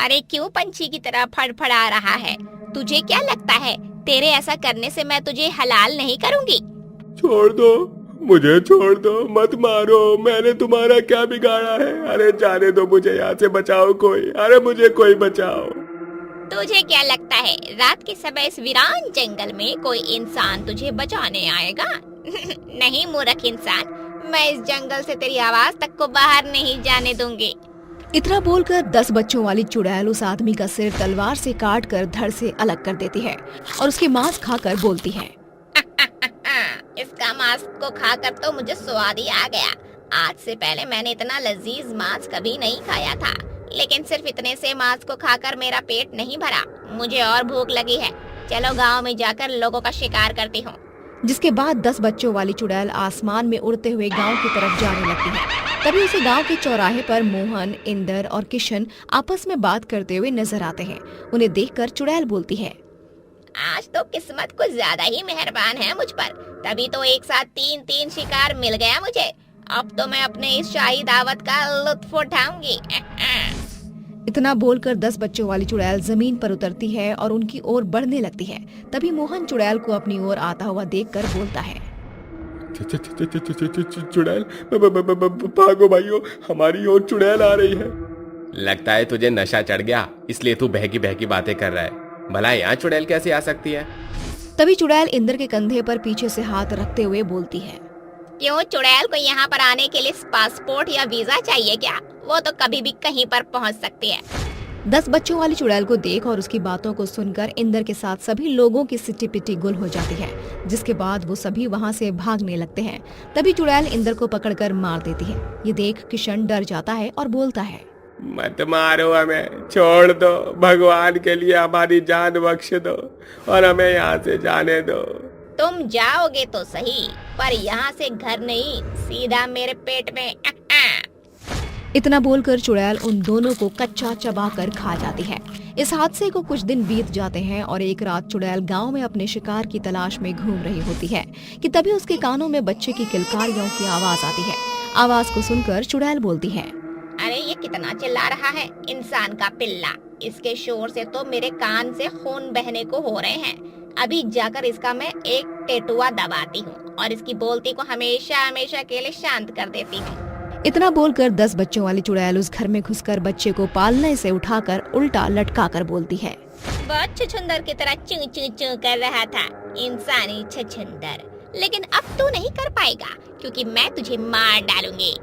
अरे क्यों पंछी की तरह फड़फड़ा रहा है? तुझे क्या लगता है तेरे ऐसा करने से मैं तुझे हलाल नहीं करूंगी? छोड़ दो, मुझे छोड़ दो, मत मारो, मैंने तुम्हारा क्या बिगाड़ा है? अरे जाने दो मुझे, यहाँ से बचाओ कोई, अरे मुझे कोई बचाओ। तुझे क्या लगता है रात के समय इस वीरान जंगल में कोई इंसान तुझे बचाने आएगा? नहीं मूर्ख इंसान, मैं इस जंगल से तेरी आवाज तक को बाहर नहीं जाने दूंगी। इतना बोलकर 10 बच्चों वाली चुड़ैल उस आदमी का सिर तलवार से काट कर धड़ से अलग कर देती है और उसके मांस खाकर बोलती है, इसका मांस को खाकर तो मुझे स्वाद ही आ गया। आज से पहले मैंने इतना लजीज मांस कभी नहीं खाया था, लेकिन सिर्फ इतने से मांस को खाकर मेरा पेट नहीं भरा, मुझे और भूख लगी है। चलो गांव में जाकर लोगों का शिकार करती हूँ। जिसके बाद 10 बच्चों वाली चुड़ैल आसमान में उड़ते हुए गांव की तरफ जाने लगती है। तभी उसे गांव के चौराहे पर मोहन, इंदर और किशन आपस में बात करते हुए नजर आते हैं। उन्हें देखकर चुड़ैल बोलती है, आज तो किस्मत कुछ ज्यादा ही मेहरबान है मुझ पर, तभी तो एक साथ 3-3 शिकार मिल गया मुझे। अब तो मैं अपने इस शाही दावत का लुत्फ उठाऊंगी। इतना बोलकर 10 बच्चों वाली चुड़ैल जमीन पर उतरती है और उनकी ओर बढ़ने लगती है। तभी मोहन चुड़ैल को अपनी ओर आता हुआ देखकर बोलता है, चुड़ैल, भागो भाइयों, हमारी ओर चुड़ैल आ रही है। लगता है तुझे नशा चढ़ गया, इसलिए तू बहकी बहकी बातें कर रहा है। भला यहाँ चुड़ैल कैसे आ सकती है? तभी चुड़ैल इंदर के कंधे पर पीछे से हाथ रखते हुए बोलती है, क्यों चुड़ैल को यहाँ पर आने के लिए पासपोर्ट या वीजा चाहिए क्या? वो तो कभी भी कहीं पर पहुँच सकती है। 10 बच्चों वाली चुड़ैल को देख और उसकी बातों को सुनकर इंदर के साथ सभी लोगों की सिटी पिटी गुल हो जाती है, जिसके बाद वो सभी वहाँ से भागने लगते हैं। तभी चुड़ैल इंदर को पकड़कर मार देती है। ये देख किशन डर जाता है और बोलता है, मत मारो हमें, छोड़ दो, भगवान के लिए हमारी जान बख्श दो और हमें यहाँ से जाने दो। तुम जाओगे तो सही, पर यहाँ से घर नहीं, सीधा मेरे पेट में। इतना बोलकर चुड़ैल उन दोनों को कच्चा चबाकर खा जाती है। इस हादसे को कुछ दिन बीत जाते हैं और एक रात चुड़ैल गांव में अपने शिकार की तलाश में घूम रही होती है कि तभी उसके कानों में बच्चे की किलकारियों की आवाज आती है। आवाज को सुनकर चुड़ैल बोलती है, अरे ये कितना चिल्ला रहा है, इंसान का पिल्ला। इसके शोर से तो मेरे कान से खून बहने को हो रहे हैं। अभी जाकर इसका मैं एक टेटुआ दबाती हूँ और इसकी बोलती को हमेशा हमेशा के लिए शांत कर देती हूँ। इतना बोलकर 10 बच्चों वाली चुड़ैल उस घर में घुसकर बच्चे को पालने से उठाकर उल्टा लटका कर बोलती है, बहुत छुछुंदर की तरह चू चू चू कर रहा था, इंसानी छुछुंदर। लेकिन अब तू नहीं कर पाएगा क्योंकि मैं तुझे मार डालूंगी।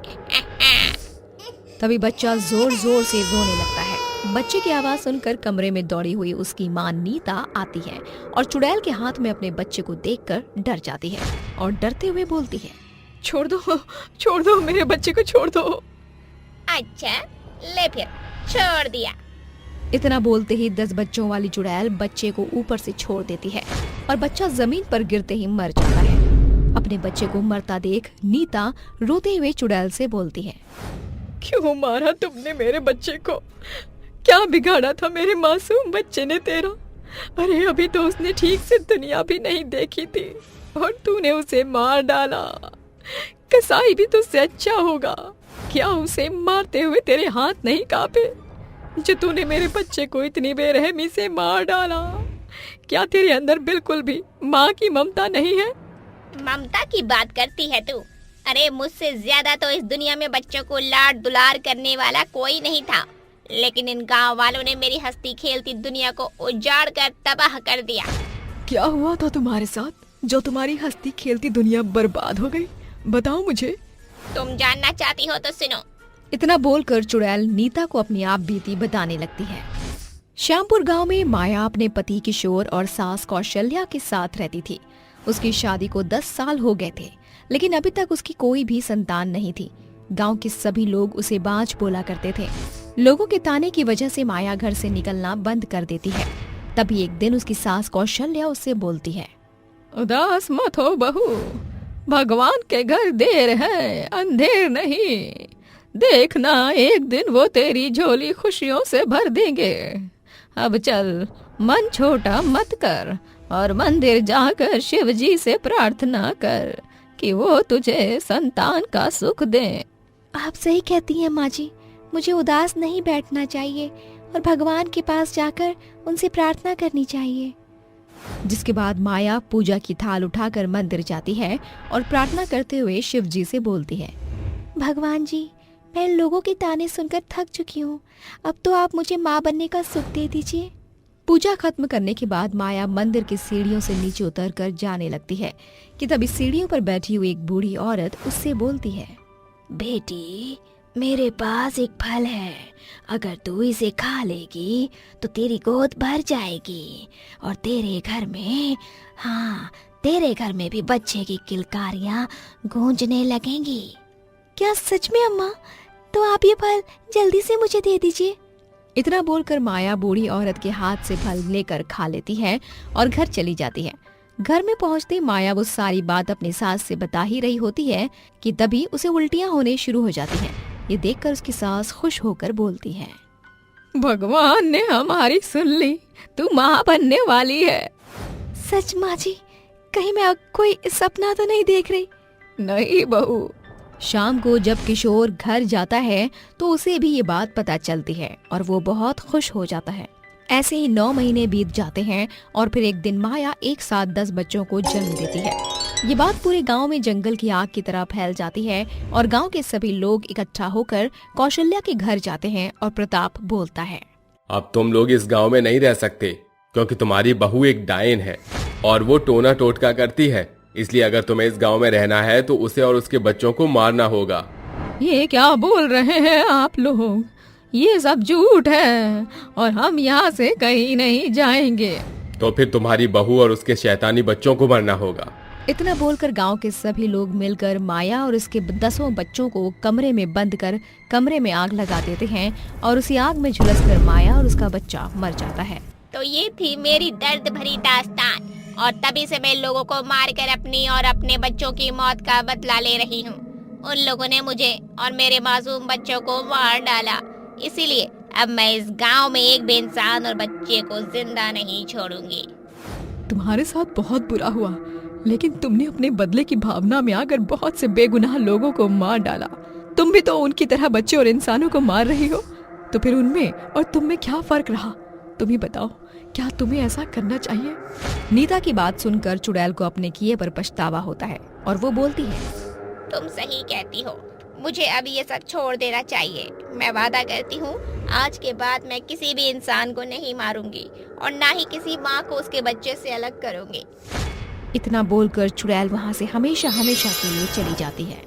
तभी बच्चा जोर जोर से रोने लगता है। बच्चे की आवाज सुनकर कमरे में दौड़ी हुई उसकी माँ नीता आती है और चुड़ैल के हाथ में अपने बच्चे को देखकर डर जाती है और डरते हुए बोलती है, छोड़ दो, मेरे बच्चे को छोड़ दो। अच्छा ले फिर, छोड़ दिया। इतना बोलते ही 10 बच्चों वाली चुड़ैल बच्चे को ऊपर से छोड़ देती है और बच्चा जमीन पर गिरते ही मर जाता है। अपने बच्चे को मरता देख नीता रोते हुए चुड़ैल से बोलती है, क्यों मारा तुमने मेरे बच्चे को? क्या बिगाड़ा था मेरे मासूम बच्चे ने तेरा? अरे अभी तो उसने ठीक से दुनिया भी नहीं देखी थी और तूने उसे मार डाला। कसाई भी तुझसे अच्छा होगा। क्या उसे मारते हुए तेरे हाथ नहीं कांपे जो तूने मेरे बच्चे को इतनी बेरहमी से मार डाला? क्या तेरे अंदर बिल्कुल भी माँ की ममता नहीं है? ममता की बात करती है तू? अरे मुझसे ज्यादा तो इस दुनिया में बच्चों को लाड दुलार करने वाला कोई नहीं था, लेकिन इन गांव वालों ने मेरी हंसती खेलती दुनिया को उजाड़ कर तबाह कर दिया। क्या हुआ था तुम्हारे साथ जो तुम्हारी हंसती खेलती दुनिया बर्बाद हो गई? बताओ मुझे। तुम जानना चाहती हो तो सुनो। इतना बोलकर चुड़ैल नीता को अपनी आप बीती बताने लगती है। श्यामपुर गांव में माया अपने पति किशोर और सास कौशल्या के साथ रहती थी। उसकी शादी को 10 साल हो गए थे, लेकिन अभी तक उसकी कोई भी संतान नहीं थी। गांव के सभी लोग उसे बांझ बोला करते थे। लोगों के ताने की वजह से माया घर से निकलना बंद कर देती है। तभी एक दिन उसकी सास कौशल्या उससे बोलती है, उदास मत हो बहू, भगवान के घर देर है अंधेर नहीं। देखना एक दिन वो तेरी झोली खुशियों से भर देंगे। अब चल, मन छोटा मत कर और मंदिर जाकर शिव जी से प्रार्थना कर कि वो तुझे संतान का सुख दे। आप सही कहती हैं माँ जी, मुझे उदास नहीं बैठना चाहिए और भगवान के पास जाकर उनसे प्रार्थना करनी चाहिए। जिसके बाद माया पूजा की थाल उठाकर मंदिर जाती है और प्रार्थना करते हुए शिव जी से बोलती है, भगवान जी, मैं लोगों के ताने सुनकर थक चुकी हूँ, अब तो आप मुझे माँ बनने का सुख दे दीजिए। पूजा खत्म करने के बाद माया मंदिर की सीढ़ियों से नीचे उतरकर जाने लगती है कि तभी सीढ़ियों पर बैठी हुई एक बूढ़ी औरत उससे बोलती है, बेटी, मेरे पास एक फल है, अगर तू इसे खा लेगी तो तेरी गोद भर जाएगी और तेरे घर में भी बच्चे की किलकारियां गूंजने लगेंगी। क्या सच में अम्मा? तो आप ये फल जल्दी से मुझे दे दीजिए। इतना बोलकर माया बूढ़ी औरत के हाथ से फल लेकर खा लेती है और घर चली जाती है। घर में पहुंचते माया वो सारी बात अपनी सास से बता ही रही होती है कि तभी उसे उल्टियां होने शुरू हो जाती हैं। ये देखकर उसकी सास खुश होकर बोलती है, भगवान ने हमारी सुन ली, तू माँ बनने वाली है। सच माँ जी? कहीं मैं कोई सपना तो नहीं देख रही? नहीं बहू। शाम को जब किशोर घर जाता है तो उसे भी ये बात पता चलती है और वो बहुत खुश हो जाता है। ऐसे ही 9 महीने बीत जाते हैं और फिर एक दिन माया एक साथ 10 बच्चों को जन्म देती है। ये बात पूरे गांव में जंगल की आग की तरह फैल जाती है और गांव के सभी लोग इकट्ठा होकर कौशल्या के घर जाते हैं और प्रताप बोलता है, अब तुम लोग इस गांव में नहीं रह सकते क्योंकि तुम्हारी बहू एक डायन है और वो टोना टोटका करती है, इसलिए अगर तुम्हें इस गांव में रहना है तो उसे और उसके बच्चों को मारना होगा। ये क्या बोल रहे हैं आप लोग? ये सब झूठ है और हम यहाँ से कहीं नहीं जाएंगे। तो फिर तुम्हारी बहू और उसके शैतानी बच्चों को मरना होगा। इतना बोलकर गांव के सभी लोग मिलकर माया और उसके 10 बच्चों को कमरे में बंद कर कमरे में आग लगा देते हैं और उसी आग में झुलसकर माया और उसका बच्चा मर जाता है। तो ये थी मेरी दर्द भरी दास्तान और तभी से मैं लोगों को मारकर अपनी और अपने बच्चों की मौत का बदला ले रही हूँ। उन लोगों ने मुझे और मेरे मासूम बच्चों को मार डाला, इसीलिए अब मैं इस गांव में एक भी इंसान और बच्चे को जिंदा नहीं छोड़ूंगी। तुम्हारे साथ बहुत बुरा हुआ, लेकिन तुमने अपने बदले की भावना में आकर बहुत से बेगुनाह लोगों को मार डाला। तुम भी तो उनकी तरह बच्चे और इंसानों को मार रही हो, तो फिर उनमें और तुम में क्या फर्क रहा? तुम ही बताओ, क्या तुम्हें ऐसा करना चाहिए? नीता की बात सुनकर चुड़ैल को अपने किए पर पछतावा होता है और वो बोलती है, तुम सही कहती हो, मुझे अब ये सब छोड़ देना चाहिए। मैं वादा करती हूँ आज के बाद मैं किसी भी इंसान को नहीं मारूंगी और ना ही किसी माँ को उसके बच्चे से अलग करूंगी। इतना बोलकर चुड़ैल वहाँ से हमेशा हमेशा के लिए चली जाती है।